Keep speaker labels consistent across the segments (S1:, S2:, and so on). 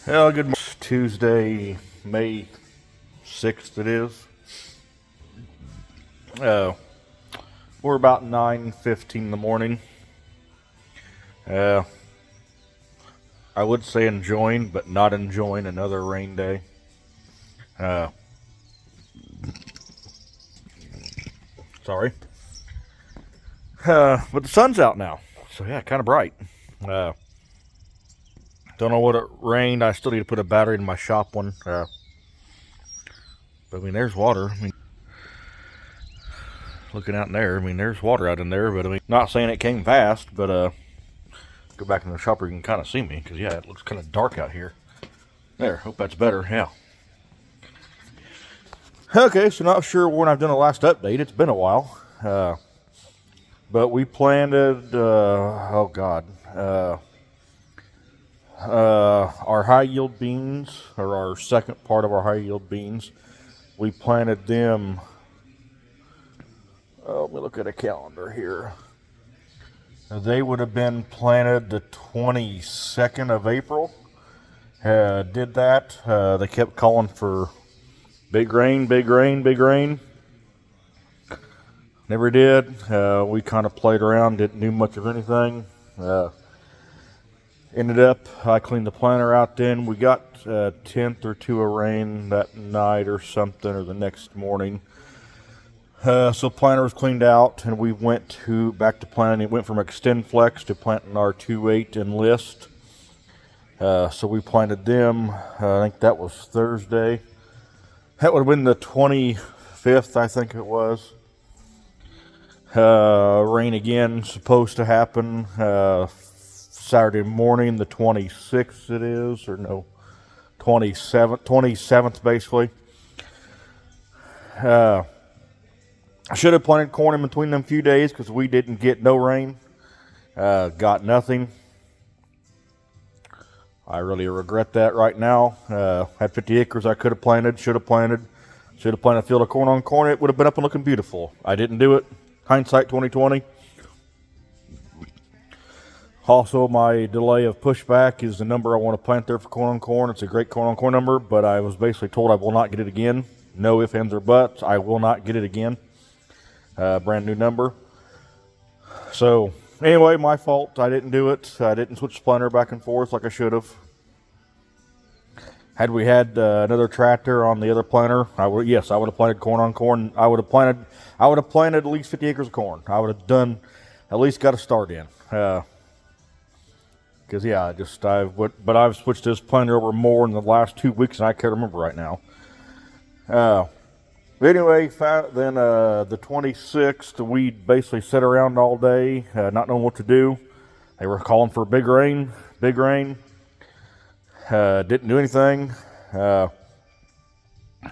S1: Good morning. Tuesday, May 6th it is. We're about 9:15 in the morning. I would say enjoying, but not enjoying another rain day. Sorry. But the sun's out now, so yeah, kind of bright. Don't know what it rained. I still need to put a battery in my shop one. But I mean, there's water. I mean, looking out in there, I mean, there's water out in there. But I mean, not saying it came fast, but go back in the shop where you can kind of see me, because yeah, it looks kind of dark out here. There, hope that's better. Yeah. Okay, so not sure when I've done the last update. It's been a while. But we planted, our high yield beans, or our second part of our high yield beans. We planted them, let me look at a calendar here. They would have been planted the 22nd of April. Did that. They kept calling for big rain, big rain, big rain. Never did. We kind of played around, didn't do much of anything. Ended up, I cleaned the planter out then. We got a tenth or two of rain that night or something, or the next morning. So planter was cleaned out, and we went back to planting. It went from XtendFlex to planting our 2.8 Enlist. So we planted them. I think that was Thursday. That would have been the 25th, I think it was. Rain again, supposed to happen Saturday morning, the 26th it is, or no, 27th basically. I should have planted corn in between them few days because we didn't get no rain. Got nothing. I really regret that right now. Had 50 acres I could have planted, should have planted a field of corn on corn. It would have been up and looking beautiful. I didn't do it. Hindsight 2020. Also, my delay of pushback is the number I want to plant there for corn on corn. It's a great corn on corn number, but I was basically told I will not get it again. No ifs, ands, or buts. I will not get it again. Brand new number. So, anyway, my fault. I didn't do it. I didn't switch the planter back and forth like I should have. Had we had another tractor on the other planter, I would have planted corn on corn. I would have planted at least 50 acres of corn. I would have done, at least got a start in. Because yeah, I've switched this planter over more in the last 2 weeks than I can remember right now. But anyway, then the 26th, we basically sat around all day, not knowing what to do. They were calling for big rain, big rain. Didn't do anything.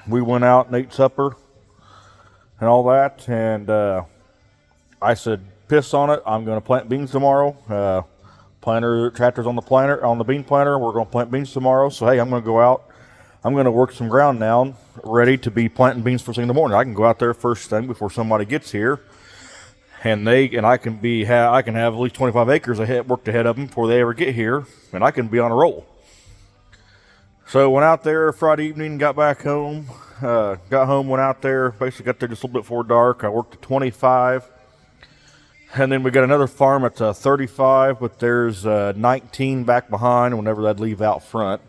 S1: We went out and ate supper and all that, and I said, piss on it, I'm going to plant beans tomorrow. Tractor's on the bean planter. We're going to plant beans tomorrow. So hey, I'm going to go out. I'm going to work some ground now, ready to be planting beans first thing in the morning. I can go out there first thing before somebody gets here, and I can have at least 25 acres worked ahead of them before they ever get here, and I can be on a roll. So went out there Friday evening, got back home. Got home, went out there. Basically got there just a little bit before dark. I worked at 25. And then we got another farm at 35, but there's 19 back behind whenever they'd leave out front.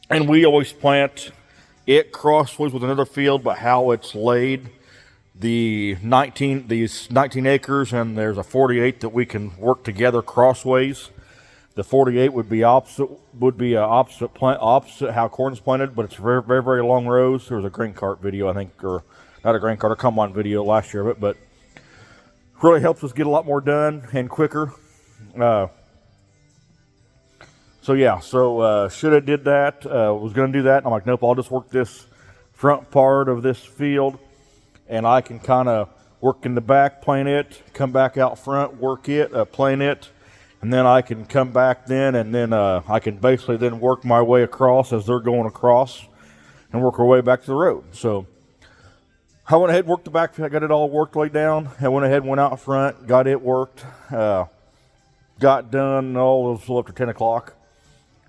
S1: And we always plant it crossways with another field, but how it's laid, these 19 acres, and there's a 48 that we can work together crossways. The 48 would be opposite how corn's planted, but it's very, very, very long rows. There was a grain cart video, I think, or not a grain cart, a combine video last year of it, but really helps us get a lot more done and quicker. Should have did that. Was going to do that. And I'm like, nope, I'll just work this front part of this field, and I can kind of work in the back, plant it, come back out front, work it, plant it, and then I can come back then, and then I can basically then work my way across as they're going across and work our way back to the road. So I went ahead and worked the back. I got it all worked way down. I went ahead and went out front, got it worked, got done all a little after 10 o'clock.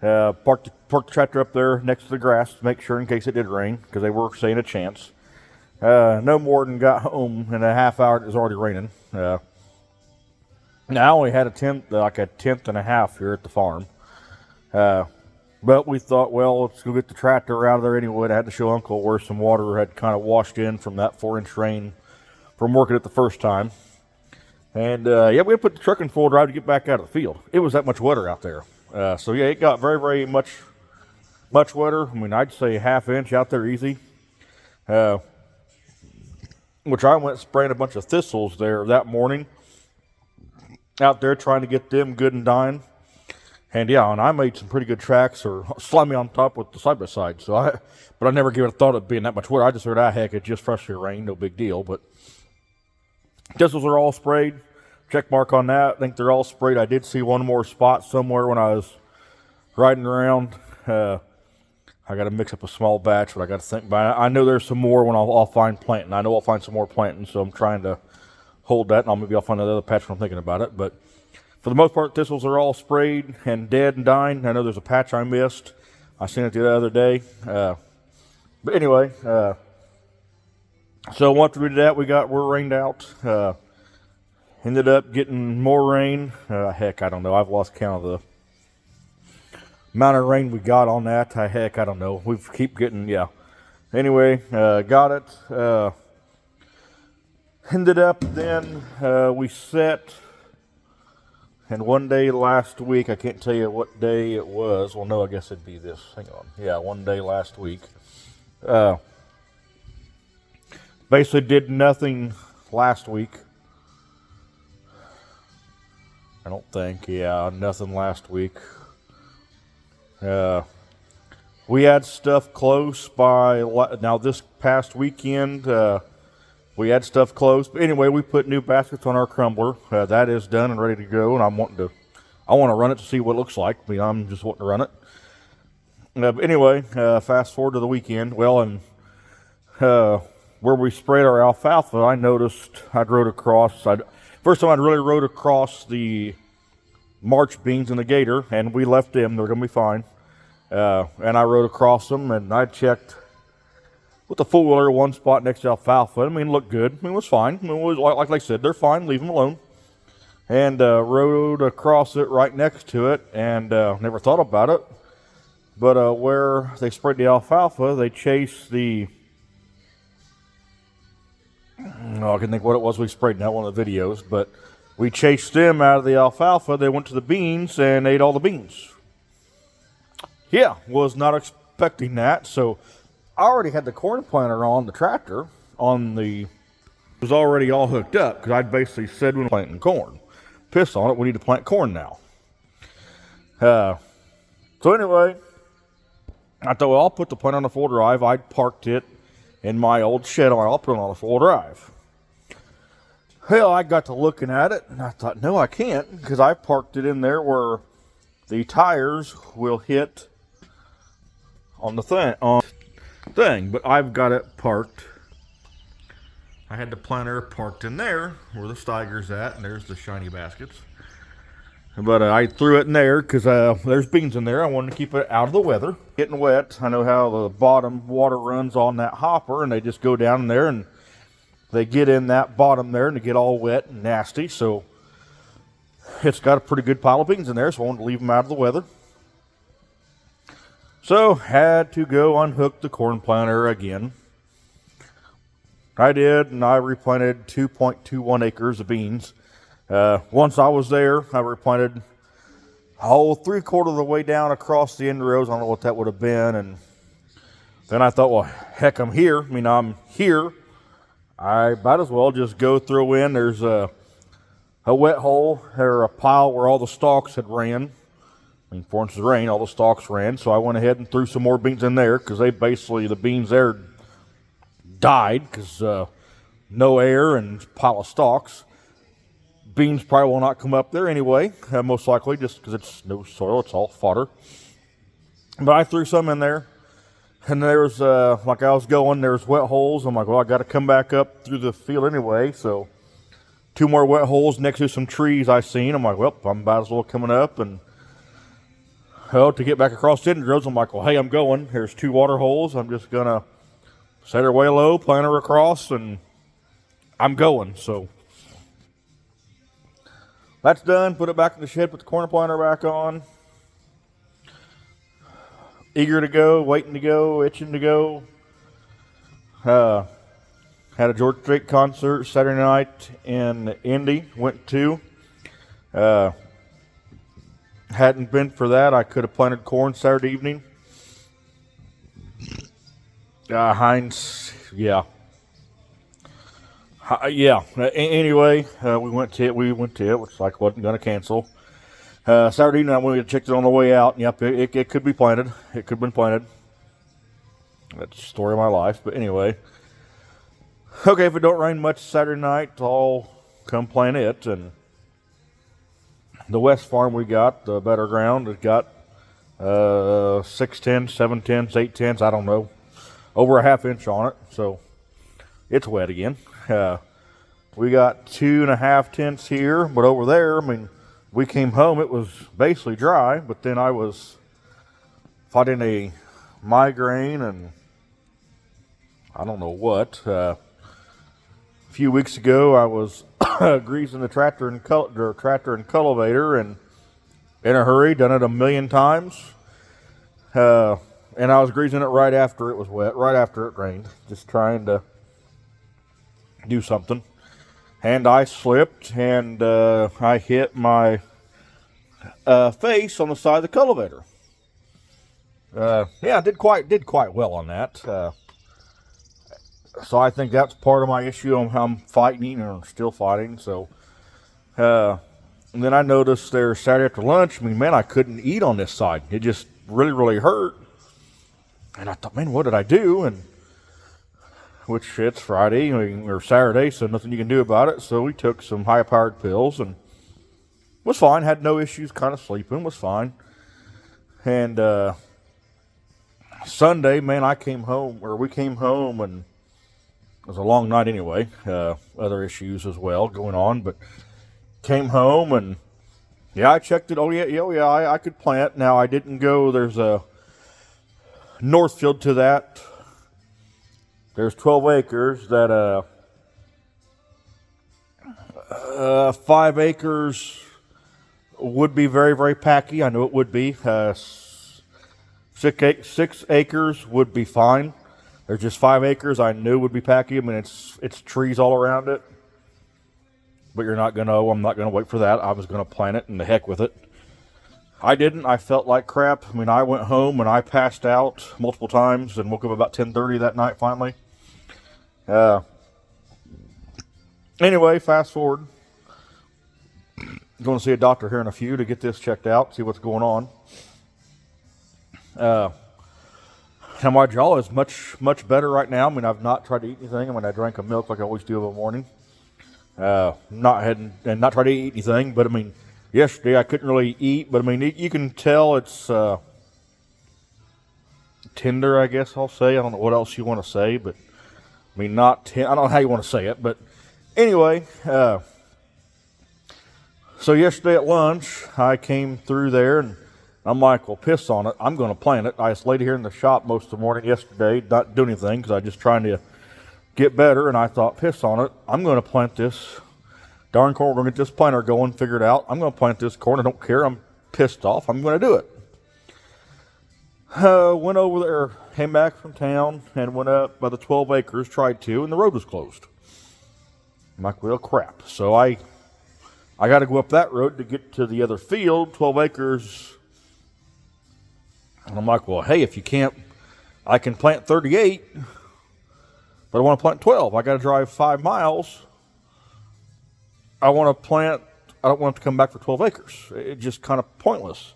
S1: Parked the tractor up there next to the grass to make sure in case it did rain, because they were saying a chance. No more than got home in a half hour, it was already raining. Now I only had a tenth and a half here at the farm. But we thought, well, let's go get the tractor out of there anyway. I had to show Uncle where some water had kind of washed in from that 4-inch rain from working it the first time. And yeah, we had to put the truck in full drive to get back out of the field. It was that much wetter out there. So yeah, it got very, very much wetter. I mean, I'd say ½ inch out there easy. Which I went spraying a bunch of thistles there that morning. Out there trying to get them good and dying. And yeah, and I made some pretty good tracks or slimy on top with the side-by-side. But I never gave it a thought of being that much wetter. I just heard, heck, it just freshly rained, no big deal. But thistles are all sprayed. Check mark on that. I think they're all sprayed. I did see one more spot somewhere when I was riding around. I got to mix up a small batch, but I got to think about it. I know there's some more when I'll find planting. I know I'll find some more planting, so I'm trying to hold that, and maybe I'll find another patch when I'm thinking about it. But for the most part, thistles are all sprayed and dead and dying. I know there's a patch I missed. I seen it the other day. But anyway, so once we did that, we're rained out. Ended up getting more rain. Heck, I don't know. I've lost count of the amount of rain we got on that. Heck, I don't know. We keep getting, yeah. Anyway, got it. Ended up then, we set. And one day last week, I can't tell you what day it was. Well, no, I guess it'd be this. Hang on. Yeah, one day last week. Basically did nothing last week. I don't think. Yeah, nothing last week. We had stuff close by. Now, this past weekend, we had stuff close. But anyway, we put new baskets on our crumbler. That is done and ready to go. And I want to run it to see what it looks like. I mean, I'm just wanting to run it. But anyway, fast forward to the weekend. Well, and where we sprayed our alfalfa, I noticed I'd rode across. First time I'd really rode across the March beans in the Gator, and we left them. They're going to be fine. And I rode across them, and I checked with the four-wheeler, one spot next to alfalfa. I mean, it looked good. I mean, it was fine. I mean, it was, like I said, they're fine. Leave them alone. And rode across it right next to it, and never thought about it. But where they sprayed the alfalfa, they chased the... I can think what it was we sprayed in that one of the videos, but we chased them out of the alfalfa. They went to the beans and ate all the beans. Yeah, was not expecting that, so... I already had the corn planter on the tractor, it was already all hooked up, because I'd basically said when planting corn, piss on it, we need to plant corn now. So anyway, I thought, well, I'll put the planter on the full drive. I'd parked it in my old shed, I'll put it on the full drive. Hell, I got to looking at it, and I thought, no, I can't, because I parked it in there where the tires will hit on the thing, but I've got it parked. I had the planter parked in there where the Steiger's at, and there's the shiny baskets. But I threw it in there because there's beans in there. I wanted to keep it out of the weather. Getting wet. I know how the bottom water runs on that hopper, and they just go down in there and they get in that bottom there and they get all wet and nasty. So it's got a pretty good pile of beans in there, so I wanted to leave them out of the weather. So, had to go unhook the corn planter again. I did, and I replanted 2.21 acres of beans. Once I was there, I replanted 3/4 of the way down across the end rows. I don't know what that would have been. And then I thought, well, heck, I'm here. I mean, I'm here. I might as well just go throw in. There's a wet hole or a pile where all the stalks had ran. I mean, 4 inches of rain, all the stalks ran, so I went ahead and threw some more beans in there because the beans there died because no air and pile of stalks. Beans probably will not come up there anyway, most likely, just because it's no soil, it's all fodder. But I threw some in there, and there's, like I was going, there's wet holes. I'm like, well, I got to come back up through the field anyway, so 2 more wet holes next to some trees I seen. I'm like, well, I'm about as well coming up, and Well, to get back across Indian Roads, I'm like, well, hey, I'm going. Here's 2 water holes. I'm just going to set her way low, plant her across, and I'm going. So that's done. Put it back in the shed, put the corner planter back on. Eager to go, waiting to go, itching to go. Had a George Strait concert Saturday night in Indy. Went to. Hadn't been for that, I could have planted corn Saturday evening. Heinz, yeah. Anyway, we went to it. Which like wasn't going to cancel. Saturday evening, I went and checked it on the way out. And yep, it could be planted. It could have been planted. That's the story of my life. But anyway, okay, if it don't rain much Saturday night, I'll come plant it. And the west farm we got, the better ground, it got 6/10, 7/10, 8/10, I don't know, over a ½ inch on it. So it's wet again. We got 2.5 here, but over there, I mean, we came home, it was basically dry, but then I was fighting a migraine and I don't know what. A few weeks ago, I was greasing the tractor and cultivator, and in a hurry, done it 1,000,000 times. And I was greasing it right after it was wet, right after it rained, just trying to do something. And I slipped, and I hit my face on the side of the cultivator. Yeah, did quite well on that. So I think that's part of my issue. I'm fighting or still fighting. So, and then I noticed there Saturday after lunch. I mean, man, I couldn't eat on this side. It just really hurt. And I thought, man, what did I do? And which it's Friday or Saturday, so nothing you can do about it. So we took some high-powered pills and was fine. Had no issues. Kind of sleeping. Was fine. And Sunday, man, we came home, and it was a long night anyway. Other issues as well going on, but came home and yeah, I checked it. Oh yeah, I could plant. Now I didn't go. There's a Northfield to that. There's 12 acres that 5 acres would be very packy. I know it would be. 6 acres would be fine. There's just 5 acres I knew would be packy. I mean, it's trees all around it. But I'm not gonna wait for that. I was gonna plant it and the heck with it. I didn't. I felt like crap. I mean, I went home and I passed out multiple times and woke up about 10:30 that night finally. Anyway, fast forward. Going to see a doctor here in a few to get this checked out, see what's going on. Now my jaw is much better right now. I mean, I've not tried to eat anything. I mean, I drank a milk like I always do in the morning. Not try to eat anything, but I mean, yesterday I couldn't really eat, but I mean, you can tell it's tender, I guess I'll say. I don't know what else you want to say, but I mean, I don't know how you want to say it, but anyway, so yesterday at lunch, I came through there and I'm like, well, piss on it. I'm going to plant it. I just laid here in the shop most of the morning yesterday, not doing anything because I was just trying to get better, and I thought, piss on it. I'm going to plant this darn corn. We're going to get this planter going, figure it out. I'm going to plant this corn. I don't care. I'm pissed off. I'm going to do it. Went over there, came back from town, and went up by the 12 acres, tried to, and the road was closed. I'm like, well, crap. So I got to go up that road to get to the other field, 12 acres. And I'm like, well, hey, if you can't, I can plant 38, but I want to plant 12. I got to drive 5 miles. I don't want to come back for 12 acres. It's just kind of pointless.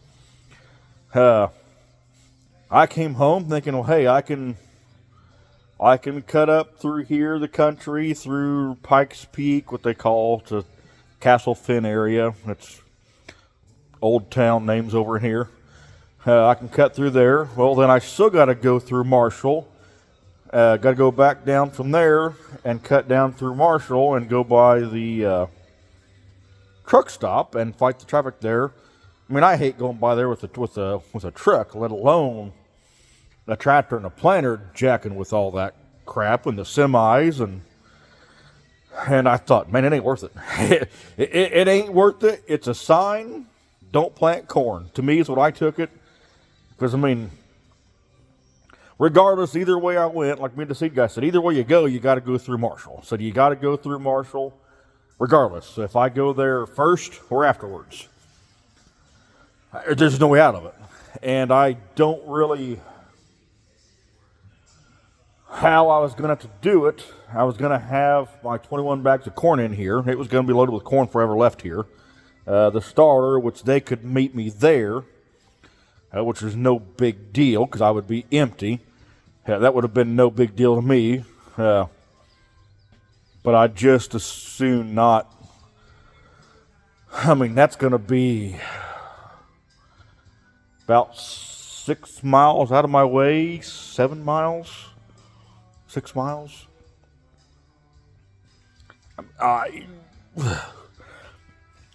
S1: I came home thinking, well, hey, I can cut up through here, the country, through Pikes Peak, what they call to Castle Finn area. It's old town names over in here. I can cut through there. Well, then I still got to go through Marshall. Got to go back down from there and cut down through Marshall and go by the truck stop and fight the traffic there. I mean, I hate going by there with a truck, let alone a tractor and a planter jacking with all that crap and the semis and I thought, man, it ain't worth it. It ain't worth it. It's a sign. Don't plant corn. To me, is what I took it. Because, I mean, regardless, either way I went, like me and the seed guy said, either way you go, you got to go through Marshall. So you got to go through Marshall regardless. So if I go there first or afterwards, there's no way out of it. And I don't really... how I was going to have to do it, I was going to have my 21 bags of corn in here. It was going to be loaded with corn forever left here. The starter, which they could meet me there, which is no big deal because I would be empty. That would have been no big deal to me. But I'd just as soon not. I mean, that's going to be about 6 miles out of my way, 7 miles. 6 miles.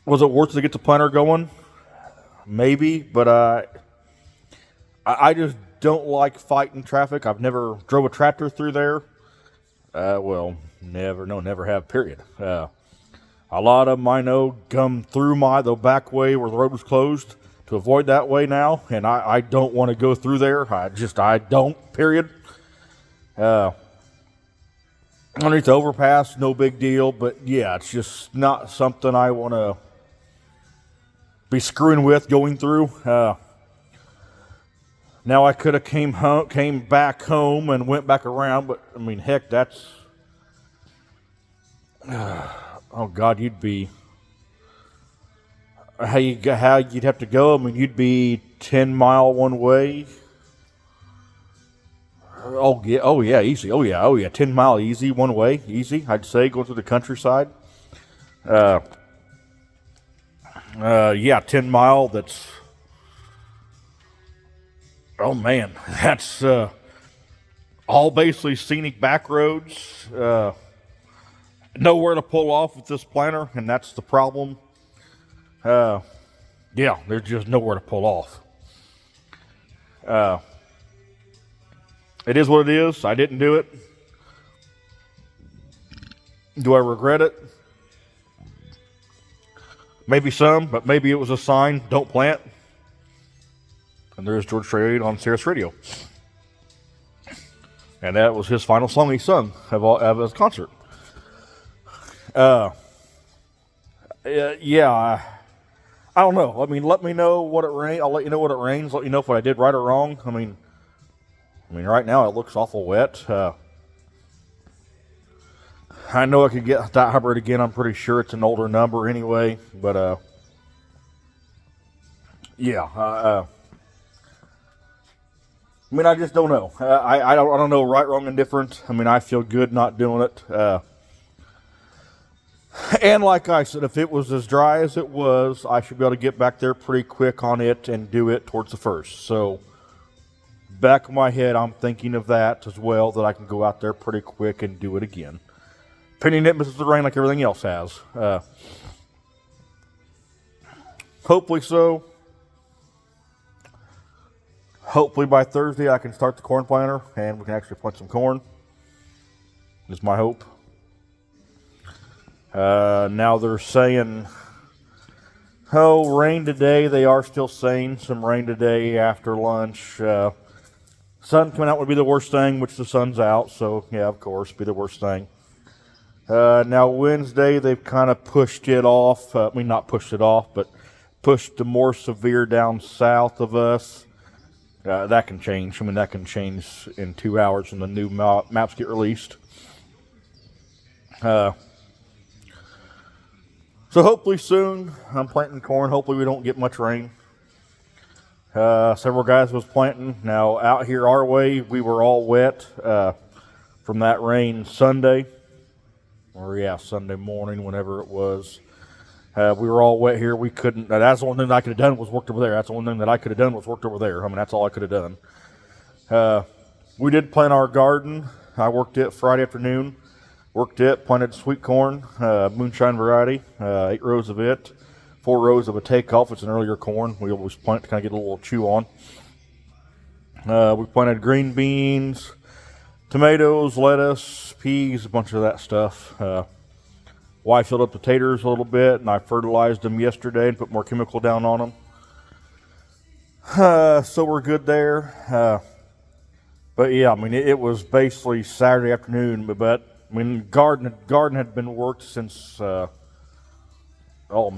S1: Was it worth it to get the planter going? Maybe, but I just don't like fighting traffic. I've never drove a tractor through there. Well, never have, period. A lot of them I know come through the back way where the road was closed to avoid that way now, and I don't want to go through there. I don't, period. Underneath the overpass, no big deal, but yeah, it's just not something I want to be screwing with going through. Now I could have came back home and went back around, but I mean, heck, that's oh God, you'd be how you'd have to go. I mean, you'd be 10 mile one way. Oh yeah, easy. Oh yeah, 10 mile easy one way, easy. I'd say going through the countryside. Yeah, 10 mile. That's oh man, that's all basically scenic back roads. Nowhere to pull off with this planter, and that's the problem. Yeah, there's just nowhere to pull off. It is what it is. I didn't do it. Do I regret it? Maybe some, but maybe it was a sign, don't plant. And there's George Strait on Sirius Radio. And that was his final song he sung of his concert. Yeah, I don't know. I mean, let me know what it rains. I'll let you know what it rains. Let you know if what I did right or wrong. I mean, right now it looks awful wet. I know I could get that hybrid again. I'm pretty sure it's an older number anyway. But yeah. I mean, I just don't know. I don't know right, wrong, and different. I mean, I feel good not doing it. And like I said, if it was as dry as it was, I should be able to get back there pretty quick on it and do it towards the first. So, back of my head, I'm thinking of that as well, that I can go out there pretty quick and do it again. Pending it misses the rain like everything else has. Hopefully so. Hopefully by Thursday I can start the corn planter and we can actually plant some corn. Is my hope. Now they're saying, oh, rain today. They are still saying some rain today after lunch. Sun coming out would be the worst thing, which the sun's out. So, yeah, of course, be the worst thing. Now Wednesday, they've kind of pushed it off. I mean, not pushed it off, but pushed the more severe down south of us. That can change. I mean, that can change in 2 hours when the new maps get released. So hopefully soon, I'm planting corn. Hopefully we don't get much rain. Several guys was planting. Now out here our way, we were all wet from that rain Sunday. Or yeah, Sunday morning, whenever it was. We were all wet here. We couldn't. That's the one thing that I could have done was worked over there. That's the one thing that I could have done was worked over there. I mean, that's all I could have done. We did plant our garden. I worked it Friday afternoon. Worked it, planted sweet corn, moonshine variety, 8 rows of it. 4 rows of a takeoff. It's an earlier corn. We always plant to kind of get a little chew on. We planted green beans, tomatoes, lettuce, peas, a bunch of that stuff. Wife filled up the taters a little bit, and I fertilized them yesterday and put more chemical down on them. So we're good there. But yeah, I mean, it was basically Saturday afternoon, but I mean, garden had been worked since, first of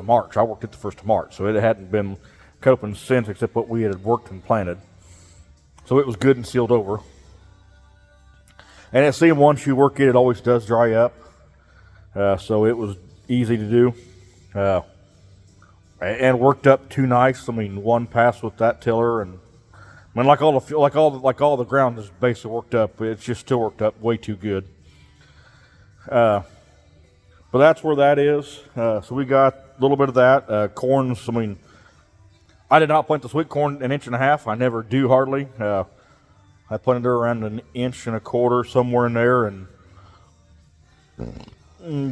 S1: March. I worked it the 1st of March, so it hadn't been cut open since, except what we had worked and planted. So it was good and sealed over. And it seemed once you work it, it always does dry up. So it was easy to do. And worked up too nice. I mean, one pass with that tiller, and I mean, like all the ground is basically worked up. It's just still worked up way too good. But that's where that is. So we got a little bit of that. Corns, I mean, I did not plant the sweet corn 1.5 inches. I never do hardly. I planted it around 1.25 inches, somewhere in there. And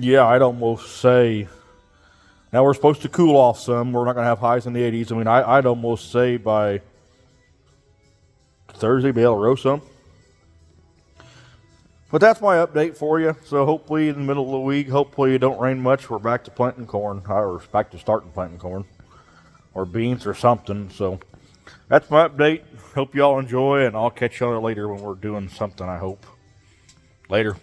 S1: yeah, I'd almost say, now we're supposed to cool off some. We're not going to have highs in the 80s. I mean, I'd almost say by Thursday be able to row some. But that's my update for you. So hopefully in the middle of the week, hopefully it don't rain much. We're back to planting corn, or back to starting planting corn, or beans or something. So that's my update. Hope y'all enjoy, and I'll catch y'all later when we're doing something, I hope. Later.